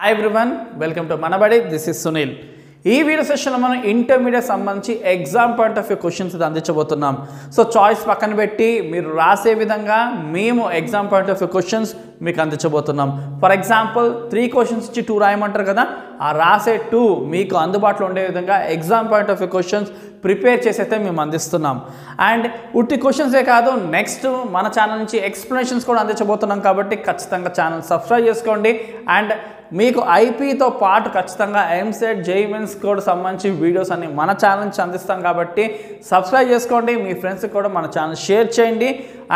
Hi everyone, welcome to Manabadi. This is Sunil. ఈ video సెషన్లో మనం ఇంటర్మీడియట్ సంబంధించి exam point of view questions అందించబోతున్నాం. సో చాయిస్ పక్కన పెట్టి మీరు రాసే విధంగా మేము exam point of view questions మీకు అందించబోతున్నాం. ఫర్ ఎగ్జాంపుల్ 3 క్వశ్చన్స్ ఇచ్చి 2 రాయమంటారు కదా, ఆ రాసే 2 మీకు అందుబాటులో ఉండే విధంగా exam point of view questions prepare చేసి అయితే మేము అందిస్తున్నాం. అండ్ ఉట్టి క్వశ్చన్సే కాదు, నెక్స్ట్ మన ఛానల్ నుంచి ఎక్స్ప్లెనేషన్స్ కూడా అందించబోతున్నాం. కాబట్టి ఖచ్చితంగా ఛానల్ సబ్స్క్రైబ్ చేసుకోండి. అండ్ మీకు ఐపీతో పాటు ఖచ్చితంగా ఎంసెట్ జేఈఈ మెయిన్స్ కూడా సంబంధించి వీడియోస్ అన్ని మన ఛానల్ నుంచి అందిస్తాం. కాబట్టి సబ్స్క్రైబ్ చేసుకోండి, మీ ఫ్రెండ్స్కి కూడా మన ఛానల్ షేర్ చేయండి.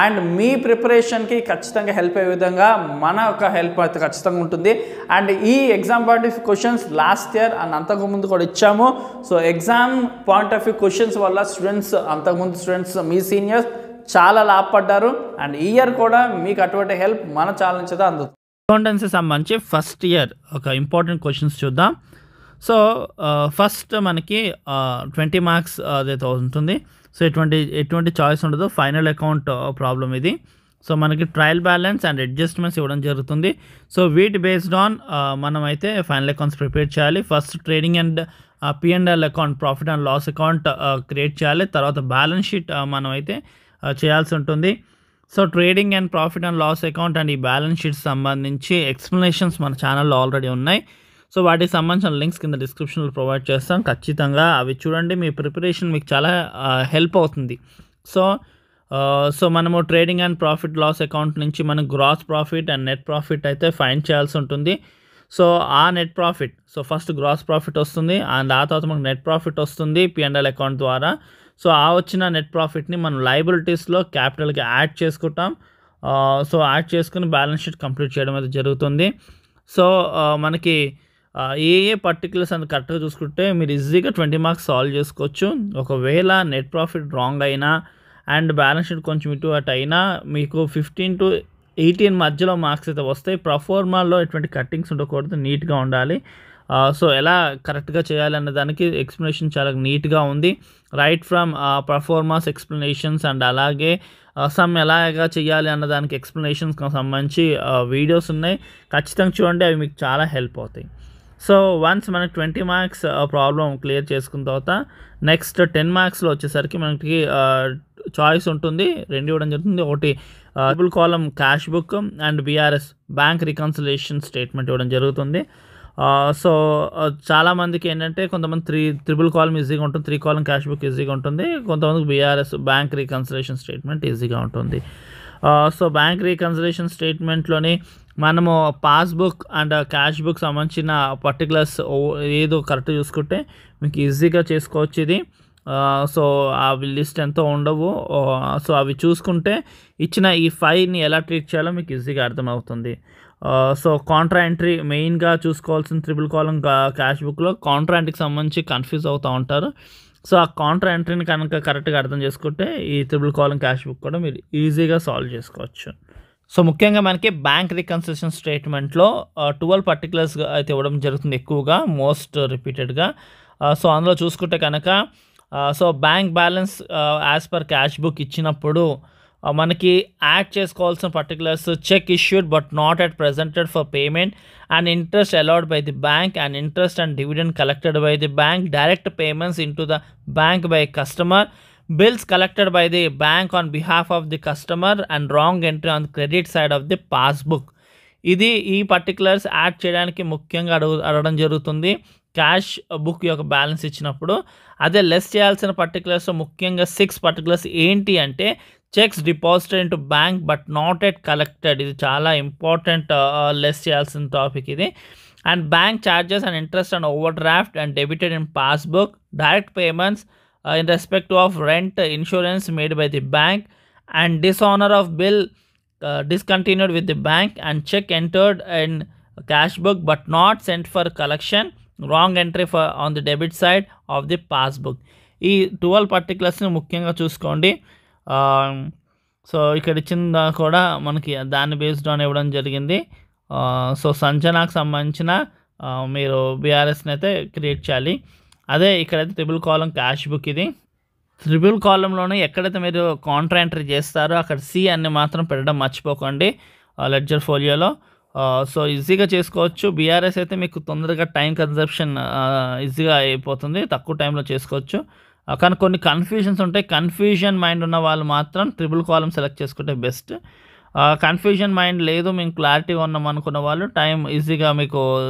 అండ్ మీ ప్రిపరేషన్కి ఖచ్చితంగా హెల్ప్ అయ్యే విధంగా మన యొక్క హెల్ప్ అయితే ఖచ్చితంగా ఉంటుంది. అండ్ ఈ exam point of view questions last year and అంతకుముందు కూడా ఇచ్చాము. So exam point of view questions వల్ల స్టూడెంట్స్, అంతకుముందు స్టూడెంట్స్, మీ సీనియర్స్ చాలా లాభపడ్డారు. అండ్ ఈ ఇయర్ కూడా మీకు అటువంటి హెల్ప్ మన ఛానల్ నుంచి అయితే అందుతుంది. అకౌంటెన్సీ సంబంధించి ఫస్ట్ ఇయర్ ఒక ఇంపార్టెంట్ క్వశ్చన్స్ చూద్దాం. సో ఫస్ట్ మనకి 20 మార్క్స్ అదైతే ఉంటుంది. సో ఎటువంటి చాయిస్ ఉండదు, ఫైనల్ అకౌంట్ ప్రాబ్లం ఇది. సో మనకి ట్రయల్ బ్యాలెన్స్ అండ్ అడ్జస్ట్మెంట్స్ ఇవ్వడం జరుగుతుంది. సో వీటి బేస్డ్ ఆన్ మనం అయితే ఫైనల్ అకౌంట్స్ ప్రిపేర్ చేయాలి. First trading and P&L account, profit and loss account create చేయాలి. తర్వాత బ్యాలెన్స్ షీట్ మనం అయితే చేయాల్సి ఉంటుంది. So trading and profit and loss account and ఈ బ్యాలెన్స్ షీట్స్ సంబంధించి ఎక్స్ప్లెనేషన్స్ మన ఛానల్లో ఆల్రెడీ ఉన్నాయి. సో వాటికి సంబంధించిన లింక్స్ కింద డిస్క్రిప్షన్లో ప్రొవైడ్ చేస్తాం. ఖచ్చితంగా అవి చూడండి, మీ ప్రిపరేషన్ మీకు చాలా హెల్ప్ అవుతుంది. సో మనము trading and profit loss account నుంచి మనం gross profit and net profit అయితే ఫైండ్ చేయాల్సి ఉంటుంది. సో ఆ net profit, so first gross profit వస్తుంది అండ్ ఆ తర్వాత మనకు నెట్ ప్రాఫిట్ వస్తుంది P&L అకౌంట్ ద్వారా. సో ఆ వచ్చిన నెట్ ప్రాఫిట్ని మనం లయబిలిటీస్లో క్యాపిటల్కి యాడ్ చేసుకుంటాం. సో యాడ్ చేసుకుని బ్యాలెన్స్ షీట్ కంప్లీట్ చేయడం అయితే జరుగుతుంది. సో మనకి ఏ పర్టికులర్స్ అని కరెక్ట్గా చూసుకుంటే మీరు ఈజీగా 20 మార్క్స్ సాల్వ్ చేసుకోవచ్చు. ఒకవేళ నెట్ ప్రాఫిట్ రాంగ్ అయినా అండ్ బ్యాలెన్స్ షీట్ కొంచెం ఇటు అటు అయినా మీకు 15 to 18 మధ్యలో మార్క్స్ అయితే వస్తాయి. ప్రొఫార్మాలో ఎటువంటి కట్టింగ్స్ ఉండకూడదు, నీట్గా ఉండాలి. సో ఎలా కరెక్ట్గా చేయాలి అన్న దానికి ఎక్స్ప్లెనేషన్ చాలా నీట్గా ఉంది. రైట్ ఫ్రమ్ పర్ఫార్మాన్స్ ఎక్స్ప్లెనేషన్స్ అండ్ అలాగే సమ్ ఎలాగా చేయాలి అన్న దానికి ఎక్స్ప్లెనేషన్స్కి సంబంధించి వీడియోస్ ఉన్నాయి. ఖచ్చితంగా చూడండి, అవి మీకు చాలా హెల్ప్ అవుతాయి. సో వన్స్ మనకి 20 మార్క్స్ ప్రాబ్లం క్లియర్ చేసుకున్న తర్వాత నెక్స్ట్ 10 మార్క్స్లో వచ్చేసరికి మనకి చాయిస్ ఉంటుంది, 2 ఇవ్వడం జరుగుతుంది. ఒకటి triple column cash book and BRS bank reconciliation statement ఇవ్వడం జరుగుతుంది. సో చాలామందికి ఏంటంటే కొంతమంది ట్రిపుల్ కాలం ఈజీగా ఉంటుంది, 3 కాలం క్యాష్ బుక్ ఈజీగా ఉంటుంది, కొంతమందికి BRS బ్యాంక్ రికన్సిలేషన్ స్టేట్మెంట్ ఈజీగా ఉంటుంది. సో బ్యాంక్ రికన్సిలేషన్ స్టేట్మెంట్లోని మనము పాస్బుక్ అండ్ క్యాష్ బుక్ సంబంధించిన పర్టికులర్స్ ఏదో కరెక్ట్ చూసుకుంటే మీకు ఈజీగా చేసుకోవచ్చు ఇది. సో అవి లిస్ట్ ఎంతో ఉండవు. సో అవి చూసుకుంటే ఇచ్చిన ఈ 5ని ఎలా ట్రీట్ చేయాలో మీకు ఈజీగా అర్థమవుతుంది. సో కాంట్రా ఎంట్రీ మెయిన్గా చూసుకోవాల్సిన ట్రిపుల్ కాలం క్యాష్ బుక్లో కాంట్రా ఎంట్రీకి సంబంధించి కన్ఫ్యూజ్ అవుతూ ఉంటారు. సో ఆ కాంట్రా ఎంట్రీని కనుక కరెక్ట్గా అర్థం చేసుకుంటే ఈ ట్రిపుల్ కాలం క్యాష్ బుక్ కూడా మీరు ఈజీగా సాల్వ్ చేసుకోవచ్చు. సో ముఖ్యంగా మనకి బ్యాంక్ రికన్సిలేషన్ స్టేట్మెంట్లో 12 పర్టికులర్స్ అయితే ఇవ్వడం జరుగుతుంది ఎక్కువగా, మోస్ట్ రిపీటెడ్గా. సో అందులో చూసుకుంటే కనుక so bank balance as per cash book ఇచ్చినప్పుడు మనకి యాడ్ చేసుకోవాల్సిన particulars cheque issued but not yet presented for payment and interest allowed by the bank and interest and dividend collected by the bank, direct payments into the bank by customer, bills collected by the bank on behalf of the customer and wrong entry on the credit side of the passbook. ఇది ఈ particulars add చేయడానికి ముఖ్యంగా అడగడం జరుగుతుంది cash book యొక్క balance ఇచ్చినప్పుడు. అదే less చేయాల్సిన పర్టికులర్స్ ముఖ్యంగా 6 పర్టికులర్స్ ఏంటి అంటే checks deposited in to bank but not at collected, ఇది చాలా ఇంపార్టెంట్ లెస్ చేయాల్సిన టాపిక్ ఇది. And bank charges and interest and over draft and debited in passbook, direct payments in respect of rent insurance made by the bank and dishonor of bill discontinued with the bank and check entered in cash book but not sent for collection, wrong entry for on the debit side of the passbook. ఈ 12 పర్టికులర్స్ని ముఖ్యంగా చూసుకోండి. So ఇక్కడ ఇచ్చిన కూడా మనకి దాన్ని based on ఇవ్వడం జరిగింది. సో సంచనాకు సంబంధించిన మీరు BRSని అయితే క్రియేట్ చేయాలి. అదే ఇక్కడైతే ట్రిపుల్ కాలం క్యాష్ బుక్, ఇది ట్రిపుల్ కాలంలోనే ఎక్కడైతే మీరు కాంట్రా ఎంట్రీ చేస్తారో అక్కడ C అని మాత్రం పెట్టడం మర్చిపోకండి లెడ్జర్ ఫోలియోలో. సో ఈజీగా చేసుకోవచ్చు. బీఆర్ఎస్ అయితే మీకు తొందరగా టైం కన్జప్షన్ ఈజీగా అయిపోతుంది, తక్కువ టైంలో చేసుకోవచ్చు. కానీ కొన్ని కన్ఫ్యూజన్స్ ఉంటాయి. కన్ఫ్యూజన్ మైండ్ ఉన్న వాళ్ళు మాత్రం ట్రిపుల్ కాలమ్ సెలెక్ట్ చేసుకుంటే బెస్ట్. కన్ఫ్యూజన్ మైండ్ లేదు, మేము క్లారిటీగా ఉన్నాం అనుకున్న వాళ్ళు టైం ఈజీగా మీకు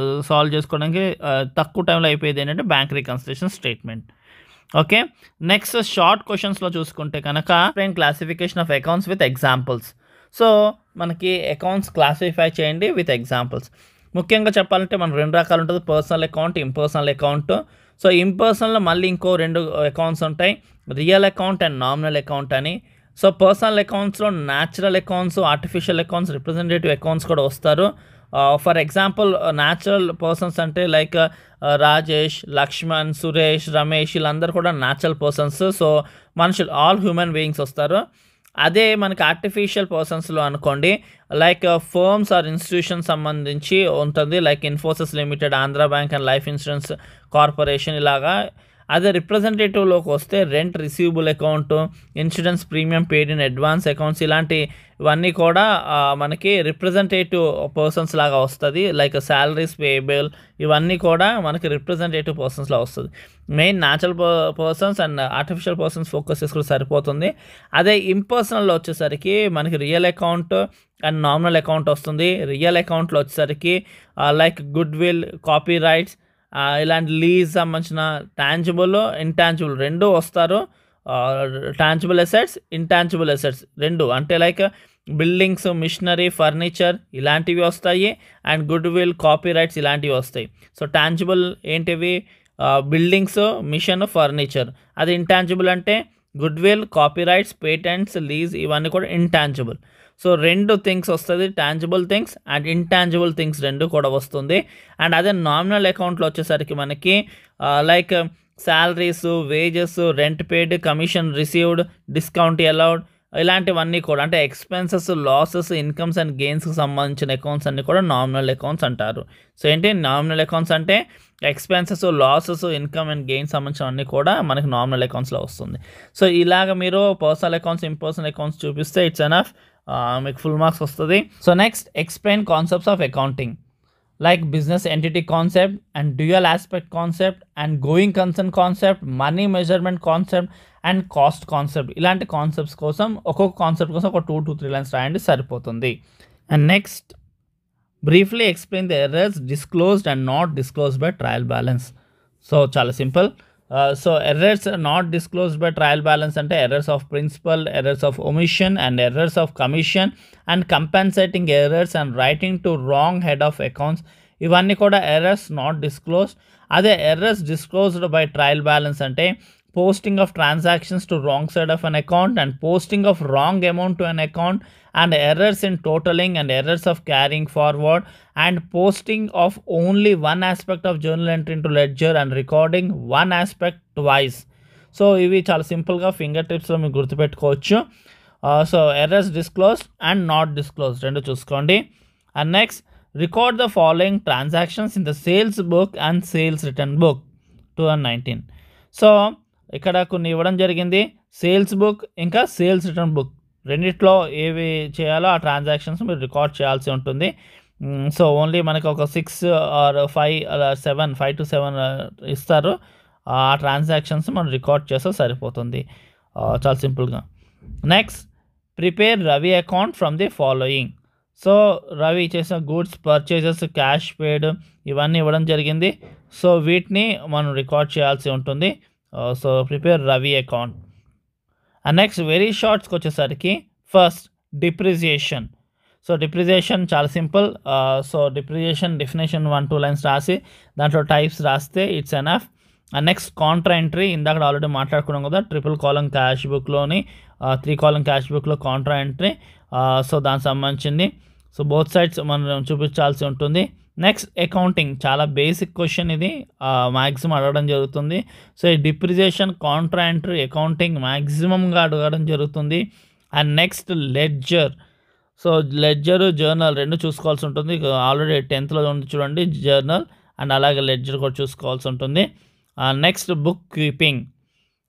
సాల్వ్ చేసుకోవడానికి తక్కువ టైంలో అయిపోయేది ఏంటంటే bank reconciliation statement. Okay, next short క్వశ్చన్స్లో చూసుకుంటే కనుక classification of accounts with examples. So మనకి అకౌంట్స్ క్లాసిఫై చేయండి విత్ ఎగ్జాంపుల్స్. ముఖ్యంగా చెప్పాలంటే మనం 2 రకాలు ఉంటుంది, personal account, impersonal account. So ఇంపర్సనల్లో మళ్ళీ ఇంకో 2 అకౌంట్స్ ఉంటాయి, real account and nominal account అని. సో పర్సనల్ అకౌంట్స్లో natural accounts, artificial accounts, representative accounts కూడా వస్తారు. ఫర్ ఎగ్జాంపుల్ న్యాచురల్ పర్సన్స్ అంటే లైక్ రాజేష్, లక్ష్మణ్, సురేష్, రమేష్, వీళ్ళందరూ కూడా న్యాచురల్ పర్సన్స్. సో మనుషులు, ఆల్ హ్యూమన్ బీయింగ్స్ వస్తారు. అదే మనకి ఆర్టిఫిషియల్ పర్సన్స్లో అనుకోండి, లైక్ ఫర్మ్స్ ఆర్ ఇన్స్టిట్యూషన్ సంబంధించి ఉంటుంది, like Infosys limited, Andhra bank and life insurance corporation ఇలాగా. అదే రిప్రజెంటేటివ్లోకి వస్తే rent receivable account, insurance premium paid in advance accounts, ఇలాంటివన్నీ కూడా మనకి రిప్రజెంటేటివ్ పర్సన్స్ లాగా వస్తుంది. లైక్ శాలరీస్ పేయబుల్, ఇవన్నీ కూడా మనకి రిప్రజెంటేటివ్ పర్సన్స్లా వస్తుంది. Main natural persons and artificial persons focus చేసుకుంటే సరిపోతుంది. అదే ఇంపర్సనల్లో వచ్చేసరికి మనకి real account and nominal account వస్తుంది. రియల్ అకౌంట్లో వచ్చేసరికి like good will, copy rights, ఇలాంటి లీజ్ సంబంధించిన టాంజిబుల్, ఇంటాంజిబుల్ 2 వస్తారు. టాంజిబుల్ అసెట్స్, ఇంటాంజిబుల్ అసెట్స్ 2 అంటే లైక్ బిల్డింగ్స్, మిషనరీ, ఫర్నిచర్ ఇలాంటివి వస్తాయి. And goodwill, copyrights ఇలాంటివి వస్తాయి. సో టాంజిబుల్ ఏంటివి? Buildings, machine, furniture. అది ఇంటాంజిబుల్ అంటే goodwill, copyrights, patents, lease, ఇవన్నీ కూడా ఇంటాంజిబుల్. సో 2 థింగ్స్ వస్తుంది, tangible things and intangible things 2 కూడా వస్తుంది. అండ్ అదే నామినల్ అకౌంట్లో వచ్చేసరికి మనకి like salaries, wages, rent paid, commission received, discount allowed, ఇలాంటివన్నీ కూడా అంటే ఎక్స్పెన్సెస్, లాసెస్, ఇన్కమ్స్ అండ్ గెయిన్స్కి సంబంధించిన అకౌంట్స్ అన్నీ కూడా నామినల్ అకౌంట్స్ అంటారు. సో ఏంటి నామినల్ అకౌంట్స్ అంటే? Expenses, losses, income and gains సంబంధించినవన్నీ కూడా మనకి నామినల్ అకౌంట్స్లో వస్తుంది. సో ఇలాగ మీరు పర్సనల్ అకౌంట్స్, ఇంపర్సనల్ అకౌంట్స్ చూపిస్తే ఇట్స్ ఎనఫ్, మీకు ఫుల్ మార్క్స్ వస్తుంది. So next, explain concepts of accounting like business entity concept and dual aspect concept and going concern concept, money measurement concept and cost concept. ఇలాంటి concepts కోసం ఒక్కొక్క concept కోసం ఒక 2 to 3 lines రాయండి సరిపోతుంది. And next, briefly explain the errors disclosed and not disclosed by trial balance. So చాలా simple. So errors not disclosed by trial balance అంటే errors of principle, errors of omission and errors of commission and compensating errors and writing to wrong head of accounts, ఇవన్నీ కూడా errors not disclosed. అదే errors disclosed by trial balance అంటే posting of transactions to wrong side of an account and posting of wrong amount to an account and errors in totaling and errors of carrying forward and posting of only one aspect of journal entry into ledger and recording one aspect twice. So ఇవి చాలా సింపుల్గా finger టిప్స్లో మీకు గుర్తుపెట్టుకోవచ్చు. So errors disclosed and not disclosed 2 చూసుకోండి. And next, record the following transactions in the sales book and sales return book 2019. So ఇక్కడ కొన్ని ఇవ్వడం జరిగింది, సేల్స్ బుక్ ఇంకా సేల్స్ రిటర్న్ బుక్ రెండిట్లో ఏవి చేయాలో ఆ ట్రాన్సాక్షన్స్ మీరు రికార్డ్ చేయాల్సి ఉంటుంది. సో ఓన్లీ మనకి ఒక 6 or 5 or 7, 5 to 7 ఇస్తారు. ఆ ట్రాన్సాక్షన్స్ మనం రికార్డ్ చేస్తే సరిపోతుంది, చాలా సింపుల్గా. Next, prepare Ravi account from the following. So Ravi చేసిన గూడ్స్ పర్చేజెస్, క్యాష్ పేడ్ ఇవన్నీ ఇవ్వడం జరిగింది. సో వీటిని మనం రికార్డ్ చేయాల్సి ఉంటుంది. So prepare Ravi account. And next, very షార్ట్స్కి వచ్చేసరికి ఫస్ట్ డిప్రిసియేషన్. సో డిప్రిసియేషన్ చాలా simple. So depreciation definition 1-2 lines రాసి దాంట్లో టైప్స్ రాస్తే it's enough. And next, contra entry. ఇందాక ఆల్రెడీ మాట్లాడుకున్నాం కదా, 3 column క్యాష్ బుక్లోని 3 column క్యాష్ బుక్లో కాంట్రా ఎంట్రీ. సో దానికి సంబంధించింది. సో బోత్ సైడ్స్ మనం చూపించాల్సి ఉంటుంది. Next, accounting. చాలా బేసిక్ క్వశ్చన్ ఇది, మ్యాక్సిమం అడగడం జరుగుతుంది. సో ఈ డిప్రిసియేషన్, కాంట్రా ఎంట్రీ, అకౌంటింగ్ మ్యాక్సిమంగా అడగడం జరుగుతుంది. And next, ledger. So ledger, journal 2 చూసుకోవాల్సి ఉంటుంది. ఆల్రెడీ 10th ఉంది చూడండి, జర్నల్ అండ్ అలాగే లెడ్జర్ కూడా చూసుకోవాల్సి ఉంటుంది. Next, book keeping.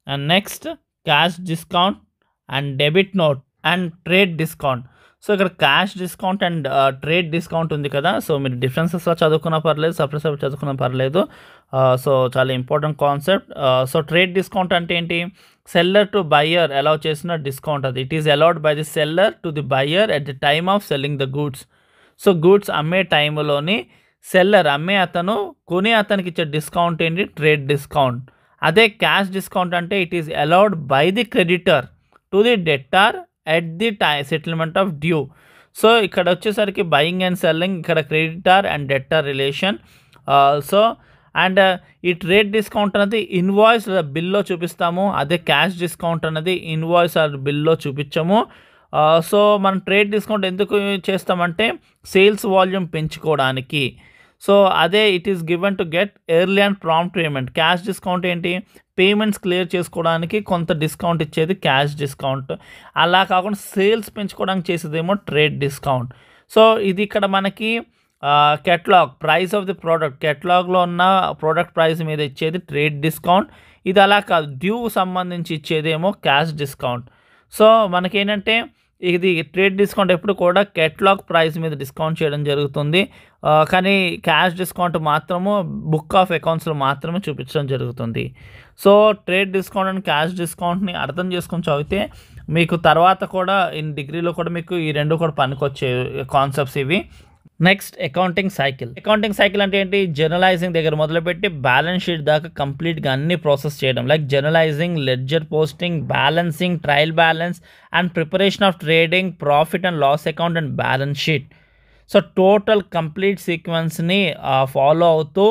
And next, cash discount and debit note and trade discount. So ఇక్కడ cash discount and trade discount ఉంది కదా, సో మీరు డిఫరెన్సెస్లో చదువుకున్నా పర్లేదు, సపరేట్ చదువుకున్నా పర్లేదు. సో చాలా important concept. So trade discount అంటే ఏంటి? సెల్లర్ టు బయ్యర్ అలౌ చేసిన డిస్కౌంట్ అది. It is allowed by the seller to the buyer at the time of selling the goods. So goods అమ్మే టైంలోని సెల్లర్ అమ్మే అతను కొనే అతనికి ఇచ్చే డిస్కౌంట్ ఏంటి? Trade discount. అదే క్యాష్ డిస్కౌంట్ అంటే it is allowed by the creditor to the debtor at the settlement of due. So ఇక్కడ వచ్చేసరికి బయింగ్ అండ్ సెల్లింగ్, ఇక్కడ creditor and debtor relation. So and ఈ ట్రేడ్ డిస్కౌంట్ అనేది invoice బిల్లో చూపిస్తాము, అదే క్యాష్ డిస్కౌంట్ అనేది ఇన్వాయిస్ ఆర్ బిల్లో చూపించము. సో మనం ట్రేడ్ డిస్కౌంట్ ఎందుకు చేస్తామంటే సేల్స్ వాల్యూమ్ పెంచుకోవడానికి. సో అదే it is given to get early and prompt payment. Cash discount ఏంటి? పేమెంట్స్ క్లియర్ చేసుకోవడానికి కొంత డిస్కౌంట్ ఇచ్చేది క్యాష్ డిస్కౌంట్. అలా కాకుండా సేల్స్ పెంచుకోవడానికి చేసేదేమో ట్రేడ్ డిస్కౌంట్. సో ఇది ఇక్కడ మనకి catalogue price of the product, కెటలాగ్లో ఉన్న ప్రోడక్ట్ ప్రైస్ మీద ఇచ్చేది ట్రేడ్ డిస్కౌంట్. ఇది అలా కాదు, డ్యూ సంబంధించి ఇచ్చేదేమో క్యాష్ డిస్కౌంట్. సో మనకేంటంటే ఇది ట్రేడ్ డిస్కౌంట్ ఎప్పుడు కూడా కెటలాగ్ ప్రైస్ మీద డిస్కౌంట్ చేయడం జరుగుతుంది, కానీ క్యాష్ డిస్కౌంట్ మాత్రము బుక్ ఆఫ్ అకౌంట్స్లో మాత్రమే చూపించడం జరుగుతుంది. So trade discount and cash డిస్కౌంట్ని అర్థం చేసుకొని చదివితే మీకు తర్వాత కూడా డిగ్రీలో కూడా మీకు ఈ రెండు కూడా పనికొచ్చే కాన్సెప్ట్స్ ఇవి. Next accounting cycle. Accounting cycle అంటే ఏంటి? జర్నలైజింగ్ దగ్గర మొదలుపెట్టి బ్యాలెన్స్ షీట్ దాకా కంప్లీట్గా అన్ని ప్రాసెస్ చేయడం, like journalizing, ledger posting, balancing, trial balance and preparation of trading, profit and loss account and balance sheet. So total complete సీక్వెన్స్ని ఫాలో అవుతూ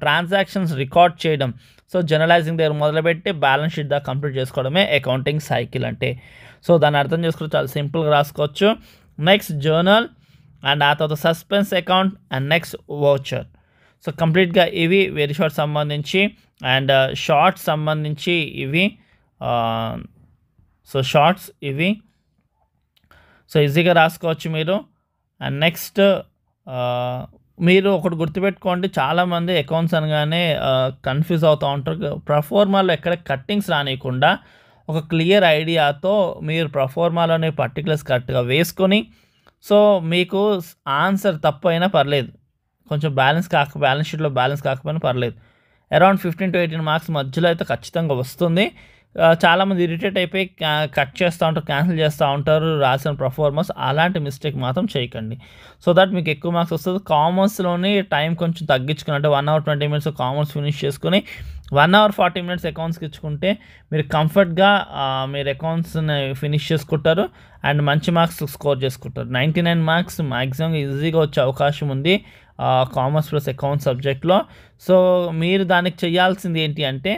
ట్రాన్సాక్షన్స్ రికార్డ్ చేయడం. సో జర్నలైజింగ్ దగ్గర మొదలుపెట్టి బ్యాలెన్స్ షీట్ దాకా కంప్లీట్ చేసుకోవడమే అకౌంటింగ్ సైకిల్ అంటే. So దాన్ని అర్థం చేసుకోవచ్చు, చాలా సింపుల్గా రాసుకోవచ్చు. నెక్స్ట్ జర్నల్ అండ్ ఆ తర్వాత suspense account and next voucher. So కంప్లీట్గా ఇవి వెరీ షార్ట్ సంబంధించి అండ్ షార్ట్స్ సంబంధించి ఇవి. సో షార్ట్స్ ఇవి సో ఈజీగా రాసుకోవచ్చు మీరు. అండ్ నెక్స్ట్ మీరు ఒకటి గుర్తుపెట్టుకోండి, చాలామంది అకౌంట్స్ అనగానే కన్ఫ్యూజ్ అవుతూ ఉంటారు. ప్రొఫార్మాలో ఎక్కడ కట్టింగ్స్ రానియకుండా ఒక క్లియర్ ఐడియాతో మీరు ప్రొఫార్మాలోని పర్టికులర్స్ కరెక్ట్గా వేసుకొని, సో మీకు ఆన్సర్ తప్పు అయినా పర్లేదు, కొంచెం బ్యాలెన్స్ షీట్లో బ్యాలెన్స్ కాకపోయినా పర్లేదు, అరౌండ్ 15 to 18 మార్క్స్ మధ్యలో అయితే ఖచ్చితంగా వస్తుంది. చాలామంది ఇరిటేట్ అయిపోయి కట్ చేస్తూ ఉంటారు, క్యాన్సిల్ చేస్తూ ఉంటారు రాసిన పర్ఫార్మెన్స్. అలాంటి మిస్టేక్ మాత్రం చేయకండి, సో దట్ మీకు ఎక్కువ మార్క్స్ వస్తుంది. కామర్స్లోని టైం కొంచెం తగ్గించుకుని, అంటే 1 hour 20 minutes కామర్స్ ఫినిష్ చేసుకుని 1 hour 40 minutes అకౌంట్స్కి ఇచ్చుకుంటే మీరు కంఫర్ట్గా మీరు అకౌంట్స్ని ఫినిష్ చేసుకుంటారు అండ్ మంచి మార్క్స్ స్కోర్ చేసుకుంటారు. 99 మార్క్స్ మ్యాక్సిమం ఈజీగా వచ్చే అవకాశం ఉంది కామర్స్ ప్లస్ అకౌంట్స్ సబ్జెక్ట్లో. సో మీరు దానికి చేయాల్సింది ఏంటి అంటే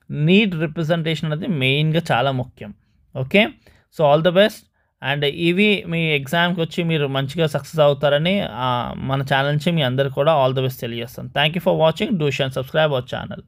నీట్ రిప్రజెంటేషన్ అనేది మెయిన్గా చాలా ముఖ్యం. Okay, so all the best. And ఇవి మీ ఎగ్జామ్కి వచ్చి మీరు మంచిగా సక్సెస్ అవుతారని మన ఛానల్ నుంచి మీ అందరు కూడా ఆల్ ద బెస్ట్ తెలియజేస్తాను. Thank you for watching. Do share and subscribe our channel.